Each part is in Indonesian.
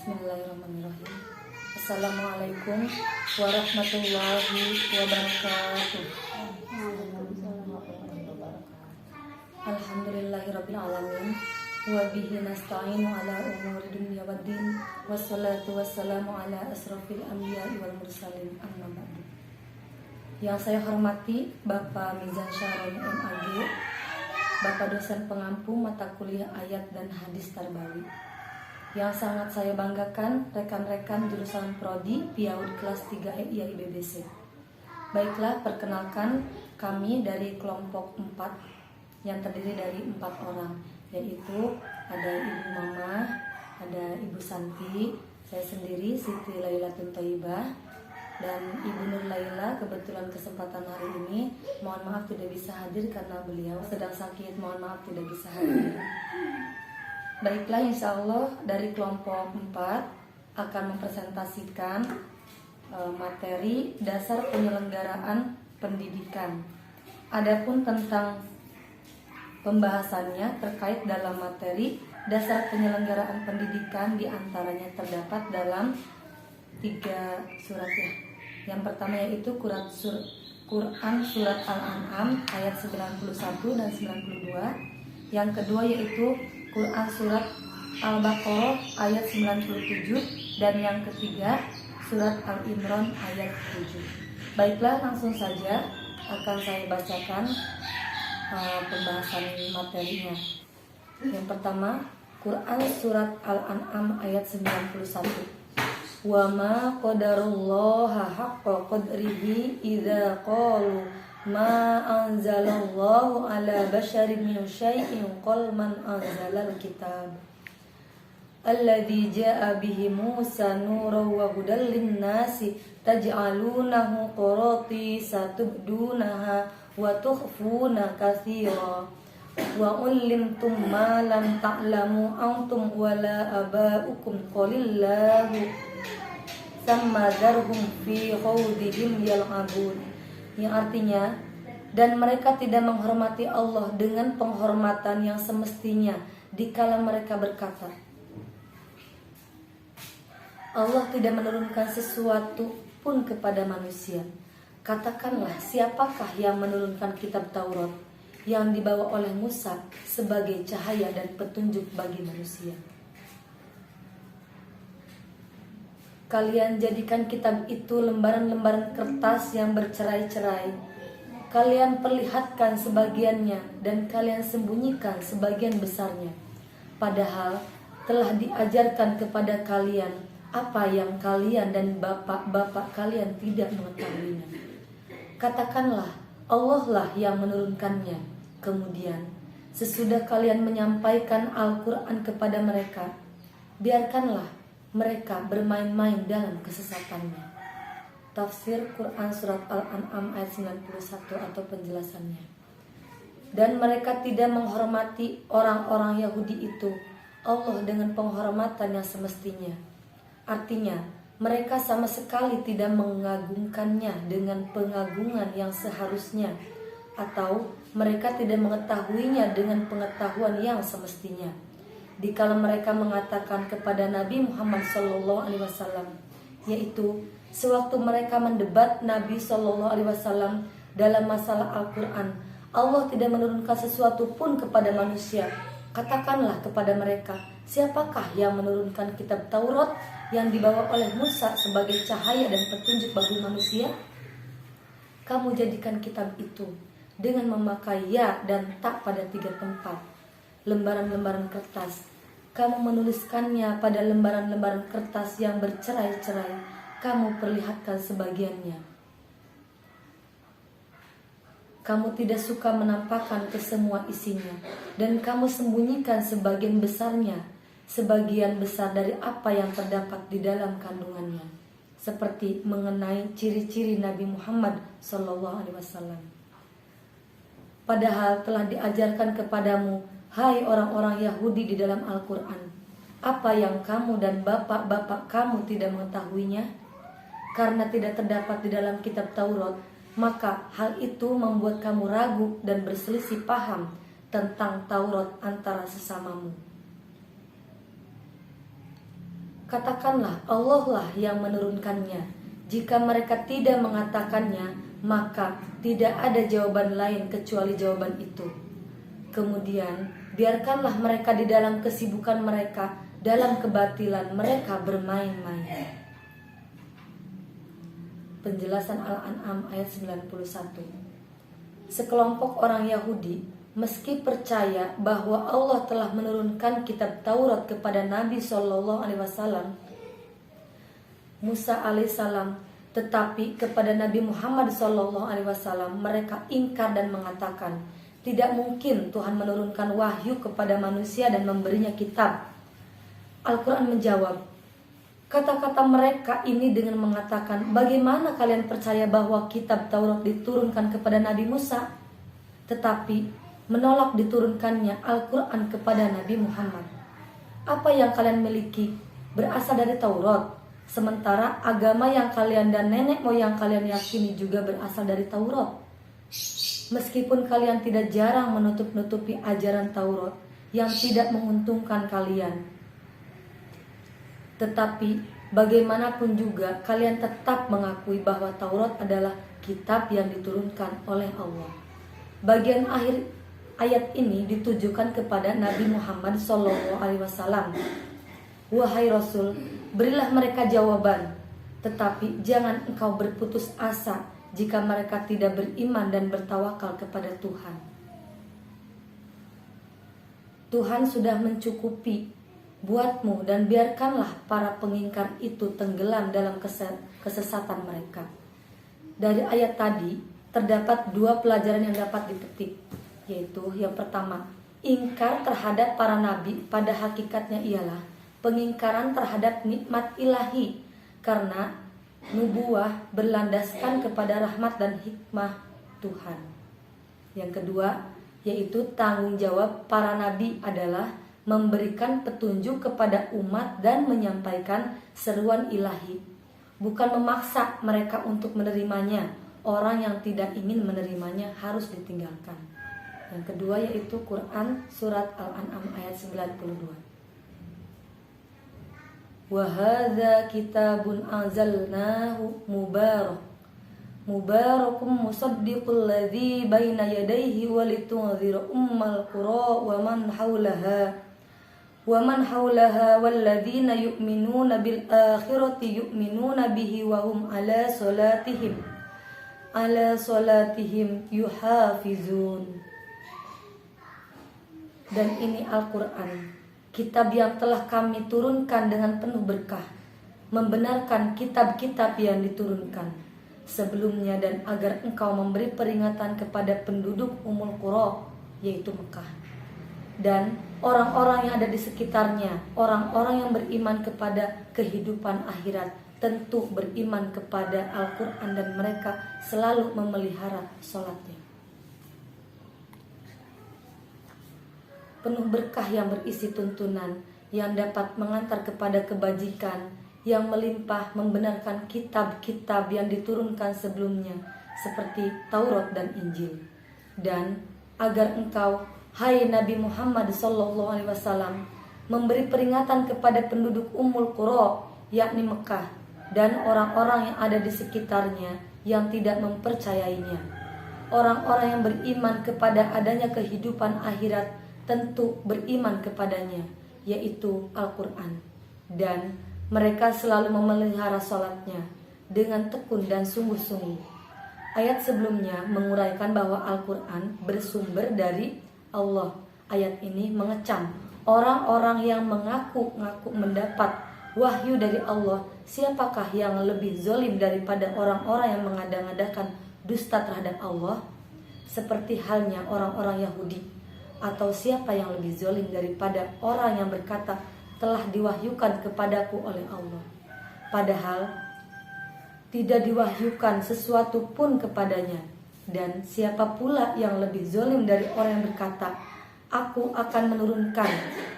Bismillahirrahmanirrahim. Assalamualaikum warahmatullahi wabarakatuh. Alhamdulillahirabbil alamin wa bihi nasta'inu ala umuri dunya waddin wassalatu wassalamu ala asrofil anbiya'i wal mursalin amma ba'du. Yang saya hormati Bapak Mizan Syahron MAG, Bapak dosen pengampu mata kuliah ayat dan hadis Tarbawi. Yang sangat saya banggakan rekan-rekan jurusan Prodi PIAUD kelas 3 EIA IBBC. Baiklah, perkenalkan kami dari kelompok 4 yang terdiri dari 4 orang, yaitu ada Ibu Mama, ada Ibu Santi, saya sendiri Siti Lailatun Thayyibah, dan Ibu Nur Laila. Kebetulan kesempatan hari ini mohon maaf tidak bisa hadir karena beliau sedang sakit, mohon maaf tidak bisa hadir. Baiklah, insya Allah dari kelompok 4 akan mempresentasikan materi dasar penyelenggaraan pendidikan. Adapun tentang pembahasannya terkait dalam materi dasar penyelenggaraan pendidikan, diantaranya terdapat dalam 3 surat ya. Yang pertama yaitu Quran Surat Al-An'am ayat 91 dan 92. Yang kedua yaitu Quran Surat Al-Baqarah ayat 97. Dan yang ketiga Surat Al-Imran ayat 7. Baiklah, langsung saja akan saya bacakan pembahasan materinya. Yang pertama, Quran Surat Al-An'am ayat 91. Wa ma qadarullaha haqqa qadrihi idza qalu ma anzalallahu ala basharin min syai'in qul man anzalal kitab alladzi jaa'a bihi Musa nuran wa hudan lin-nasi taj'alunahu qaratisa tubdunaha wa tukhfuna katsira wa ulimtum ma lam ta'lamu antum wala aba'ukum qalillahu samma darhum fi khawdihim yal'abun. Yang artinya, dan mereka tidak menghormati Allah dengan penghormatan yang semestinya dikala mereka berkata, Allah tidak menurunkan sesuatu pun kepada manusia. Katakanlah, siapakah yang menurunkan kitab Taurat yang dibawa oleh Musa sebagai cahaya dan petunjuk bagi manusia? Kalian jadikan kitab itu lembaran-lembaran kertas yang bercerai-cerai. Kalian perlihatkan sebagiannya dan kalian sembunyikan sebagian besarnya. Padahal telah diajarkan kepada kalian apa yang kalian dan bapak-bapak kalian tidak mengetahuinya. Katakanlah, Allah lah yang menurunkannya. Kemudian, sesudah kalian menyampaikan Al-Quran kepada mereka, biarkanlah mereka bermain-main dalam kesesatannya. Tafsir Quran Surat Al-An'am ayat 91 atau penjelasannya. Dan mereka tidak menghormati orang-orang Yahudi itu Allah dengan penghormatan yang semestinya. Artinya, mereka sama sekali tidak mengagungkannya dengan pengagungan yang seharusnya, atau mereka tidak mengetahuinya dengan pengetahuan yang semestinya. Dikala mereka mengatakan kepada Nabi Muhammad SAW, yaitu sewaktu mereka mendebat Nabi SAW dalam masalah Al-Quran, Allah tidak menurunkan sesuatu pun kepada manusia. Katakanlah kepada mereka, siapakah yang menurunkan kitab Taurat yang dibawa oleh Musa sebagai cahaya dan petunjuk bagi manusia? Kamu jadikan kitab itu dengan memakai ya dan tak pada 3 tempat, lembaran-lembaran kertas. Kamu menuliskannya pada lembaran-lembaran kertas yang bercerai-cerai. Kamu perlihatkan sebagiannya. Kamu tidak suka menampakkan ke semua isinya, dan kamu sembunyikan sebagian besarnya, sebagian besar dari apa yang terdapat di dalam kandungannya, seperti mengenai ciri-ciri Nabi Muhammad SAW. Padahal telah diajarkan kepadamu, hai orang-orang Yahudi, di dalam Al-Quran, apa yang kamu dan bapak-bapak kamu tidak mengetahuinya. Karena tidak terdapat di dalam kitab Taurat, maka hal itu membuat kamu ragu dan berselisih paham tentang Taurat antara sesamamu. Katakanlah Allah lah yang menurunkannya. Jika mereka tidak mengatakannya, maka tidak ada jawaban lain kecuali jawaban itu. Kemudian biarkanlah mereka di dalam kesibukan mereka, dalam kebatilan mereka bermain-main. Penjelasan Al-An'am ayat 91. Sekelompok orang Yahudi meski percaya bahwa Allah telah menurunkan kitab Taurat kepada Nabi SAW, Musa alaihissalam, tetapi kepada Nabi Muhammad SAW mereka ingkar dan mengatakan, tidak mungkin Tuhan menurunkan wahyu kepada manusia dan memberinya kitab. Al-Quran menjawab, kata-kata mereka ini dengan mengatakan, bagaimana kalian percaya bahwa kitab Taurat diturunkan kepada Nabi Musa, tetapi menolak diturunkannya Al-Quran kepada Nabi Muhammad? Apa yang kalian miliki berasal dari Taurat, sementara agama yang kalian dan nenek moyang kalian yakini juga berasal dari Taurat. Meskipun kalian tidak jarang menutup-nutupi ajaran Taurat yang tidak menguntungkan kalian, tetapi bagaimanapun juga kalian tetap mengakui bahwa Taurat adalah kitab yang diturunkan oleh Allah. Bagian akhir ayat ini ditujukan kepada Nabi Muhammad SAW. Wahai Rasul, berilah mereka jawaban, tetapi jangan engkau berputus asa jika mereka tidak beriman dan bertawakal kepada Tuhan. Tuhan sudah mencukupi buatmu dan biarkanlah para pengingkar itu tenggelam dalam kesesatan mereka. Dari ayat tadi terdapat dua pelajaran yang dapat dipetik, yaitu yang pertama, ingkar terhadap para nabi pada hakikatnya ialah pengingkaran terhadap nikmat ilahi, karena nubuah berlandaskan kepada rahmat dan hikmah Tuhan. Yang kedua, yaitu tanggung jawab para nabi adalah memberikan petunjuk kepada umat dan menyampaikan seruan ilahi, bukan memaksa mereka untuk menerimanya. Orang yang tidak ingin menerimanya harus ditinggalkan. Yang kedua yaitu Quran surat Al-An'am ayat 92. Wa hadza kitabun anzalnahu mubarakum musaddiqul ladzi baina yadayhi wa litunzira ummal qura wa man haulaha walladzina yu'minuna bil akhirati yu'minuna bihi wa hum ala salatihim yuhafizun. Dan ini Al-Quran, kitab yang telah kami turunkan dengan penuh berkah, membenarkan kitab-kitab yang diturunkan sebelumnya, dan agar engkau memberi peringatan kepada penduduk Ummul Qura, yaitu Mekah, dan orang-orang yang ada di sekitarnya. Orang-orang yang beriman kepada kehidupan akhirat tentu beriman kepada Al-Quran dan mereka selalu memelihara sholatnya. Penuh berkah yang berisi tuntunan yang dapat mengantar kepada kebajikan yang melimpah, membenarkan kitab-kitab yang diturunkan sebelumnya seperti Taurat dan Injil, dan agar engkau, hai Nabi Muhammad SAW, memberi peringatan kepada penduduk Ummul Qura, yakni Mekah, dan orang-orang yang ada di sekitarnya yang tidak mempercayainya. Orang-orang yang beriman kepada adanya kehidupan akhirat tentu beriman kepadanya, yaitu Al-Quran, dan mereka selalu memelihara sholatnya dengan tekun dan sungguh-sungguh. Ayat sebelumnya menguraikan bahwa Al-Quran bersumber dari Allah. Ayat ini mengecam orang-orang yang mengaku-ngaku mendapat wahyu dari Allah. Siapakah yang lebih zalim daripada orang-orang yang mengada-ngadakan dusta terhadap Allah, seperti halnya orang-orang Yahudi? Atau siapa yang lebih zalim daripada orang yang berkata telah diwahyukan kepadaku oleh Allah, padahal tidak diwahyukan sesuatu pun kepadanya? Dan siapa pula yang lebih zalim dari orang yang berkata, aku akan menurunkan,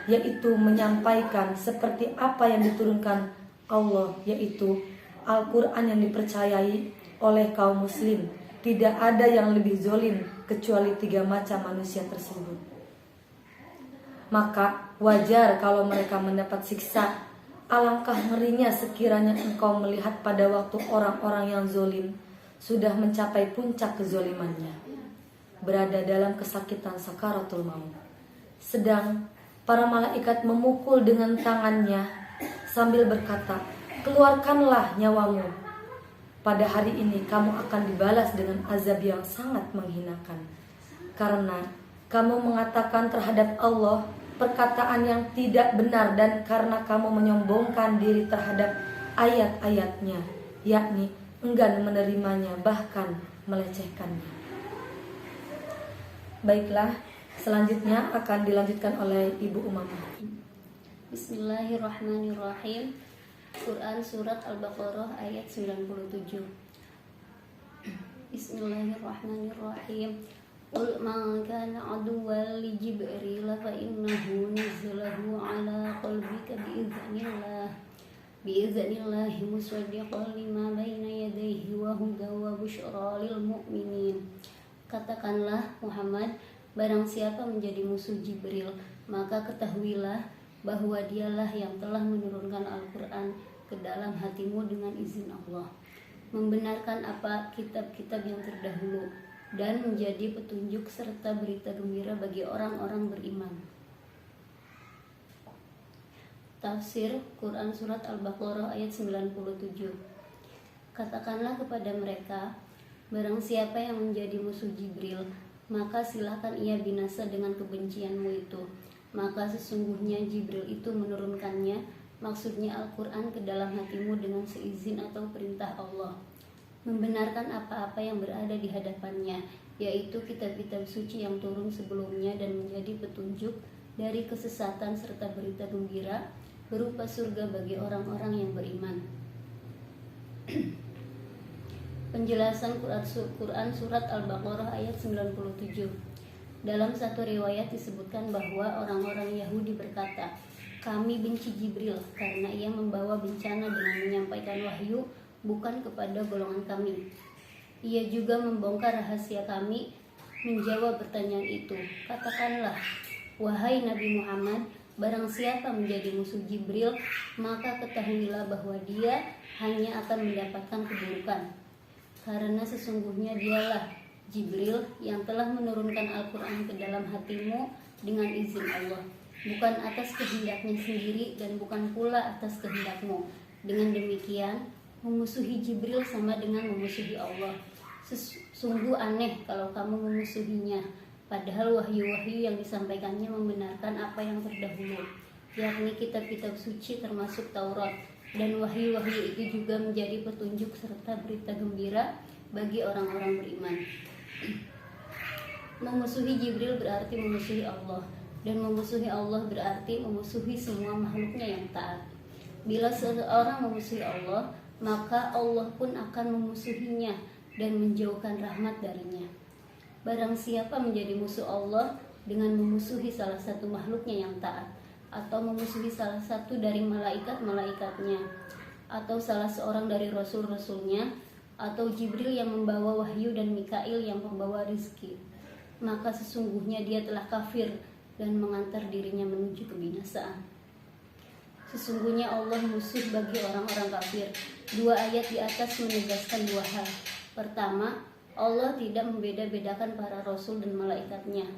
yaitu menyampaikan seperti apa yang diturunkan Allah, yaitu Al-Quran yang dipercayai oleh kaum muslim. Tidak ada yang lebih zalim kecuali tiga macam manusia tersebut. Maka wajar kalau mereka mendapat siksa Alangkah ngerinya sekiranya engkau melihat pada waktu orang-orang yang zolim sudah mencapai puncak kezolimannya, berada dalam kesakitan sakaratul maut. Sedang para malaikat memukul dengan tangannya sambil berkata, "Keluarkanlah nyawamu. Pada hari ini kamu akan dibalas dengan azab yang sangat menghinakan. Karena kamu mengatakan terhadap Allah perkataan yang tidak benar dan karena kamu menyombongkan diri terhadap ayat-ayatnya, yakni enggan menerimanya bahkan melecehkannya." Baiklah, selanjutnya akan dilanjutkan oleh Ibu Umamah. Bismillahirrahmanirrahim. Quran Surat Al-Baqarah ayat 97. Bismillahirrahmanirrahim. Qul man kana aduwwan li Jibril fa innahu nazzalahu ala qalbika biiznillah musaddiqan lima baina yadayhi wa hudan wa busyra lil mu'minin. Katakanlah Muhammad, barang siapa menjadi musuh Jibril, maka ketahuilah bahwa dialah yang telah menurunkan Al-Quran ke dalam hatimu dengan izin Allah, membenarkan apa kitab-kitab yang terdahulu, dan menjadi petunjuk serta berita gembira bagi orang-orang beriman. Tafsir Quran Surat Al-Baqarah ayat 97. Katakanlah kepada mereka, barang siapa yang menjadi musuh Jibril, maka silakan ia binasa dengan kebencianmu itu. Maka sesungguhnya Jibril itu menurunkannya, maksudnya Al-Quran, ke dalam hatimu dengan seizin atau perintah Allah, membenarkan apa-apa yang berada di hadapannya, yaitu kitab-kitab suci yang turun sebelumnya, dan menjadi petunjuk dari kesesatan serta berita gembira berupa surga bagi orang-orang yang beriman. Penjelasan Quran Surat Al-Baqarah ayat 97. Dalam satu riwayat disebutkan bahwa orang-orang Yahudi berkata, "Kami benci Jibril karena ia membawa bencana dengan menyampaikan wahyu bukan kepada golongan kami. Ia juga membongkar rahasia kami." Menjawab pertanyaan itu, katakanlah, "Wahai Nabi Muhammad, barang siapa menjadi musuh Jibril, maka ketahuilah bahwa dia hanya akan mendapatkan keburukan. Karena sesungguhnya dialah Jibril yang telah menurunkan Al-Quran ke dalam hatimu dengan izin Allah, bukan atas kehendaknya sendiri dan bukan pula atas kehendakmu. Dengan demikian, memusuhi Jibril sama dengan memusuhi Allah. Sungguh aneh kalau kamu memusuhinya, padahal wahyu-wahyu yang disampaikannya membenarkan apa yang terdahulu, yakni kitab-kitab suci termasuk Taurat, dan wahyu-wahyu itu juga menjadi petunjuk serta berita gembira bagi orang-orang beriman." Memusuhi Jibril berarti memusuhi Allah, dan memusuhi Allah berarti memusuhi semua makhluknya yang taat. Bila seseorang memusuhi Allah, maka Allah pun akan memusuhinya dan menjauhkan rahmat darinya. Barang siapa menjadi musuh Allah dengan memusuhi salah satu makhluknya yang taat, atau memusuhi salah satu dari malaikat-malaikatnya, atau salah seorang dari rasul-rasulnya, atau Jibril yang membawa wahyu dan Mikail yang membawa rizki, maka sesungguhnya dia telah kafir dan mengantar dirinya menuju kebinasaan. Sesungguhnya Allah musuh bagi orang-orang kafir. Dua ayat di atas menegaskan dua hal. Pertama, Allah tidak membeda-bedakan para rasul dan malaikatnya.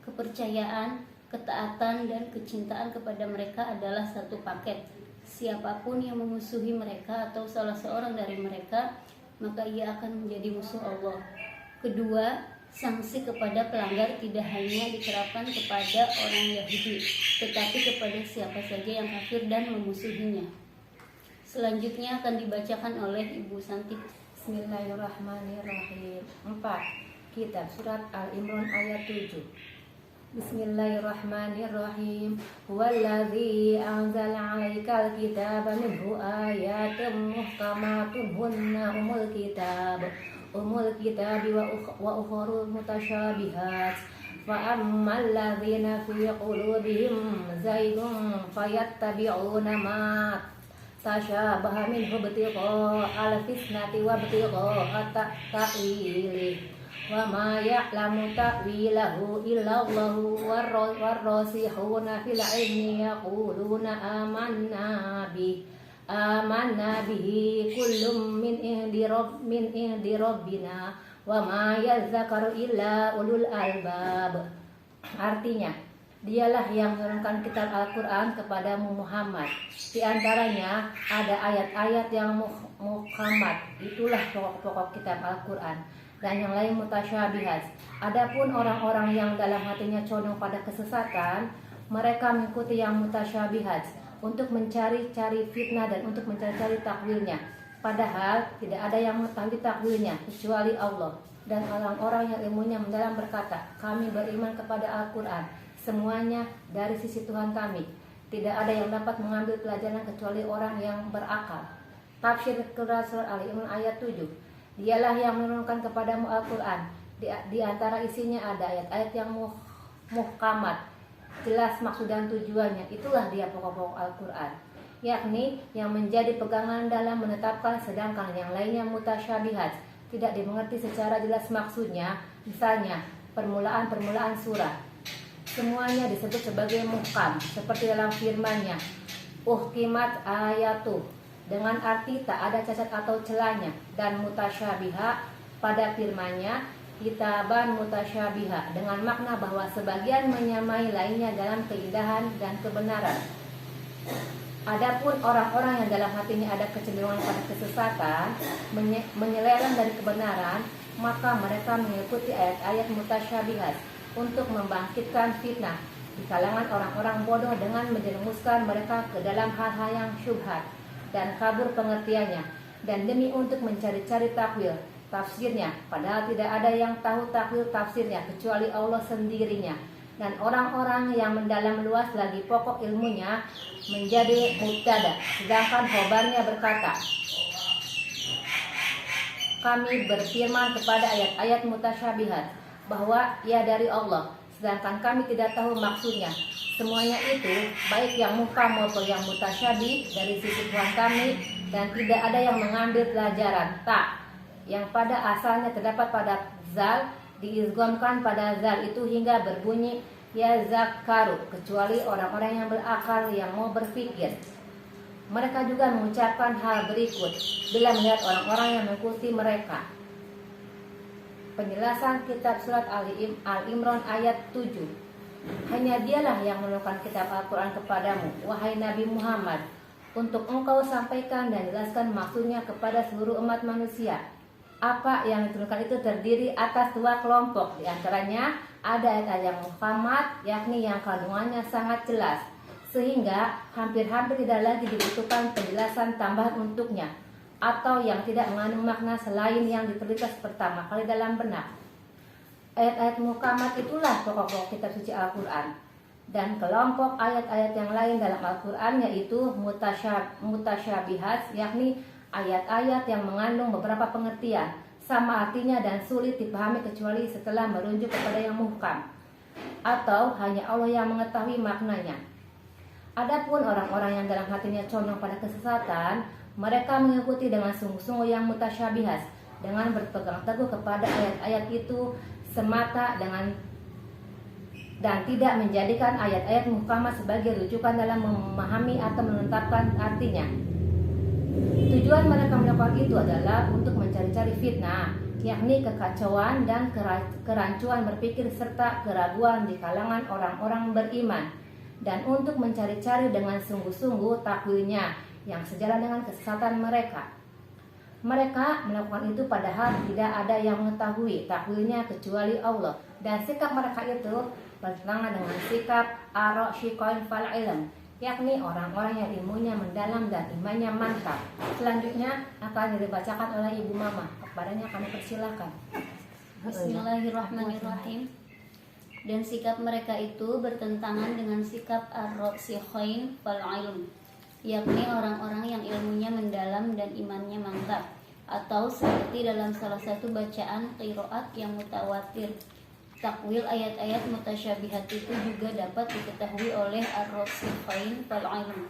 Kepercayaan, ketaatan, dan kecintaan kepada mereka adalah satu paket. Siapapun yang memusuhi mereka atau salah seorang dari mereka, maka ia akan menjadi musuh Allah. Kedua, sanksi kepada pelanggar tidak hanya diterapkan kepada orang Yahudi, tetapi kepada siapa saja yang kafir dan memusuhinya. Selanjutnya akan dibacakan oleh Ibu Santi. Bismillahirrahmanirrahim. 4. Kitab Surat Al-Imran ayat 7. Bismillahirrahmanirrahim. Huwallazi anzala 'alaikal kitaba minhu ayatun muhkamatun hunna umul kitab wa ukharu mutasyabihat. Fa ammal ladzina fi qulubihim zaygun fayattabi'una ma tasyabaha minhu ibtigha'a al-fitnati wa ibtigha'a ta'wilih. wa ma ya'lamu ta'wilahu illallahu warrasihuna fil ilmi yaquluna amanna bihi kullum min indi rabbina wa ma yadhakkaru illa ulul albab. Artinya, dialah yang menurunkan kitab Al-Quran kepadamu Muhammad. Di antaranya ada ayat-ayat yang muhkamat, itulah pokok-pokok kitab Al-Quran, dan yang lain mutasyabihat. Adapun orang-orang yang dalam hatinya condong pada kesesatan, mereka mengikuti yang mutasyabihat untuk mencari-cari fitnah dan untuk mencari-cari takwilnya. Padahal tidak ada yang mengetahui takwilnya kecuali Allah. Dan orang-orang yang ilmunya mendalam berkata, kami beriman kepada Al-Quran, semuanya dari sisi Tuhan kami. Tidak ada yang dapat mengambil pelajaran kecuali orang yang berakal. Tafsir surat Ali Imran ayat 7. Dialah yang menurunkan kepadamu Al-Quran. Di antara isinya ada ayat-ayat yang muhkamat, jelas maksud dan tujuannya. Itulah dia pokok-pokok Al-Quran, yakni yang menjadi pegangan dalam menetapkan, sedangkan yang lainnya mutasyabihat, tidak dimengerti secara jelas maksudnya. Misalnya permulaan surah, semuanya disebut sebagai muhkam, seperti dalam firman-Nya, uhkimat ayatuh, dengan arti tak ada cacat atau celahnya, dan mutasyabiha pada firman-Nya, kitaban mutasyabiha, dengan makna bahwa sebagian menyamai lainnya dalam keindahan dan kebenaran. Adapun orang-orang yang dalam hatinya ada kecenderungan pada kesesatan, menyeleweng dari kebenaran, maka mereka mengikuti ayat-ayat mutasyabihat untuk membangkitkan fitnah di kalangan orang-orang bodoh dengan menjerumuskan mereka ke dalam hal-hal yang syubhat dan kabur pengertiannya, dan demi untuk mencari-cari takwil tafsirnya, padahal tidak ada yang tahu takwil tafsirnya kecuali Allah sendirinya. Dan orang-orang yang mendalam luas lagi pokok ilmunya menjadi mubtada, sedangkan khobarnya berkata, kami berfirman kepada ayat-ayat mutasyabihat bahwa ia dari Allah, sedangkan kami tidak tahu maksudnya. Semuanya itu, baik yang muhkam maupun yang mutasyabih, dari sisi Tuhan kami, dan tidak ada yang mengambil pelajaran tak yang pada asalnya terdapat pada zal, diizghamkan pada zal itu hingga berbunyi ya zakaru, kecuali orang-orang yang berakal yang mau berpikir. Mereka juga mengucapkan hal berikut bila melihat orang-orang yang mengikuti mereka. Penjelasan kitab surat Al-Imran ayat 7. Hanya dialah yang menurunkan kitab Al-Quran kepadamu, wahai Nabi Muhammad, untuk engkau sampaikan dan jelaskan maksudnya kepada seluruh umat manusia. Apa yang diturunkan itu terdiri atas dua kelompok. Di antaranya ada ayat-ayat yang muhkamat, yakni yang kandungannya sangat jelas, sehingga hampir-hampir tidak lagi dibutuhkan penjelasan tambahan untuknya, atau yang tidak mengandung makna selain yang terlintas pertama kali dalam benak. Ayat-ayat muhkamat itulah pokok-pokok kitab suci Al-Quran. Dan kelompok ayat-ayat yang lain dalam Al-Quran yaitu mutasyabihat, yakni ayat-ayat yang mengandung beberapa pengertian, sama artinya dan sulit dipahami kecuali setelah merujuk kepada yang muhkam, atau hanya Allah yang mengetahui maknanya. Adapun orang-orang yang dalam hatinya condong pada kesesatan, mereka mengikuti dengan sungguh-sungguh yang mutasyabihat, dengan berpegang teguh kepada ayat-ayat itu semata dan tidak menjadikan ayat-ayat muhkamat sebagai rujukan dalam memahami atau menetapkan artinya. Tujuan mereka melakukan itu adalah untuk mencari-cari fitnah, yakni kekacauan dan kerancuan berpikir serta keraguan di kalangan orang-orang beriman, dan untuk mencari-cari dengan sungguh-sungguh takwilnya yang sejalan dengan kesesatan mereka. Mereka melakukan itu padahal tidak ada yang mengetahui takwilnya kecuali Allah, dan sikap mereka itu bertentangan dengan sikap ar-rasyikoin fal ilm, yakni orang-orang yang ilmunya mendalam dan imannya mantap. Selanjutnya akan dibacakan oleh Ibu Mama. Kepadanya kami persilakan. Bismillahirrahmanirrahim. Dan sikap mereka itu bertentangan dengan sikap ar-rasyikhain fal ilm, yakni orang-orang yang ilmunya mendalam dan imannya mantap, atau seperti dalam salah satu bacaan qiraat yang mutawatir. Takwil ayat-ayat mutasyabihat itu juga dapat diketahui oleh ar-rasyikhain fal ilm,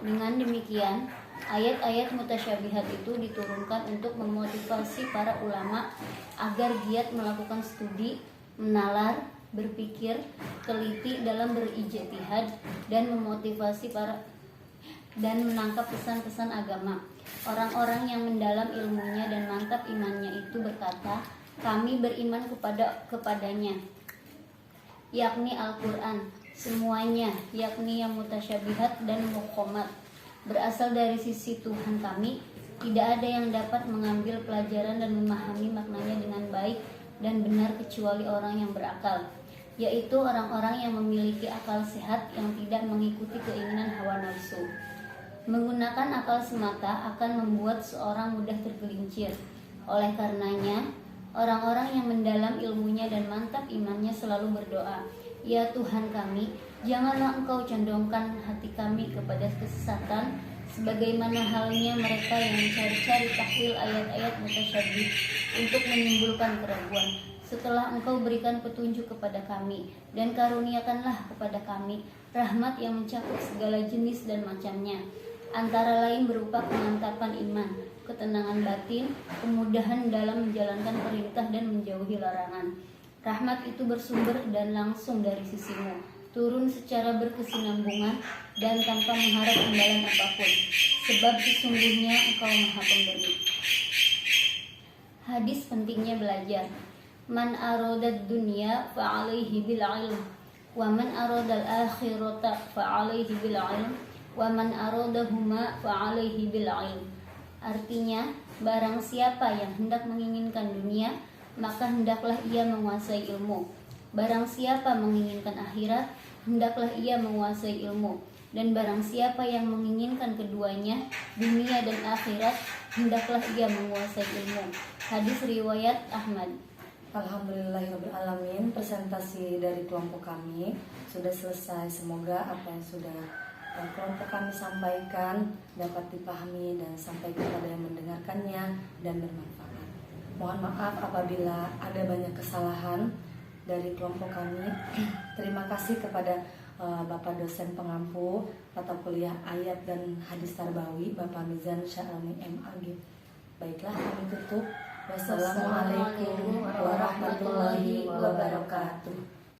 Dengan demikian, ayat-ayat mutasyabihat itu diturunkan untuk memotivasi para ulama agar giat melakukan studi, menalar, berpikir, teliti dalam berijtihad dan memotivasi dan menangkap pesan-pesan agama. Orang-orang yang mendalam ilmunya dan mantap imannya itu berkata, kami beriman kepadanya, yakni Al-Quran, semuanya, yakni yang mutasyabihat dan muhkamat, berasal dari sisi Tuhan kami. Tidak ada yang dapat mengambil pelajaran dan memahami maknanya dengan baik dan benar kecuali orang yang berakal, yaitu orang-orang yang memiliki akal sehat yang tidak mengikuti keinginan hawa nafsu. Menggunakan akal semata akan membuat seorang mudah tergelincir. Oleh karenanya, orang-orang yang mendalam ilmunya dan mantap imannya selalu berdoa, ya Tuhan kami, janganlah Engkau condongkan hati kami kepada kesesatan, sebagaimana halnya mereka yang mencari-cari takwil ayat-ayat mutasyabih untuk menimbulkan keraguan. Setelah Engkau berikan petunjuk kepada kami, dan karuniakanlah kepada kami rahmat yang mencakup segala jenis dan macamnya, antara lain berupa kemantapan iman, ketenangan batin, kemudahan dalam menjalankan perintah dan menjauhi larangan. Rahmat itu bersumber dan langsung dari sisimu, turun secara berkesinambungan dan tanpa mengharap imbalan apapun, sebab sesungguhnya Engkau Maha Pemberi. Hadis pentingnya belajar. Man aradad dunya fa'alaihi bil ilm, wa man aradal akhirata fa'alaihi bil ilm, wa man aradahuma fa'alaihi bil ilm. Artinya, barang siapa yang hendak menginginkan dunia, maka hendaklah ia menguasai ilmu. Barang siapa menginginkan akhirat, hendaklah ia menguasai ilmu. Dan barang siapa yang menginginkan keduanya, dunia dan akhirat, hendaklah ia menguasai ilmu. Hadis riwayat Ahmad. Alhamdulillahirrahmanirrahim. Presentasi dari kelompok kami sudah selesai. Semoga apa yang sudah kelompok kami sampaikan dapat dipahami dan sampai kepada yang mendengarkannya dan bermanfaat. Mohon maaf apabila ada banyak kesalahan dari kelompok kami. Terima kasih kepada Bapak dosen pengampu mata kuliah ayat dan hadis tarbawi, Bapak Mizan Syarani MAG. Baiklah, kami tutup. Wassalamualaikum warahmatullahi wabarakatuh.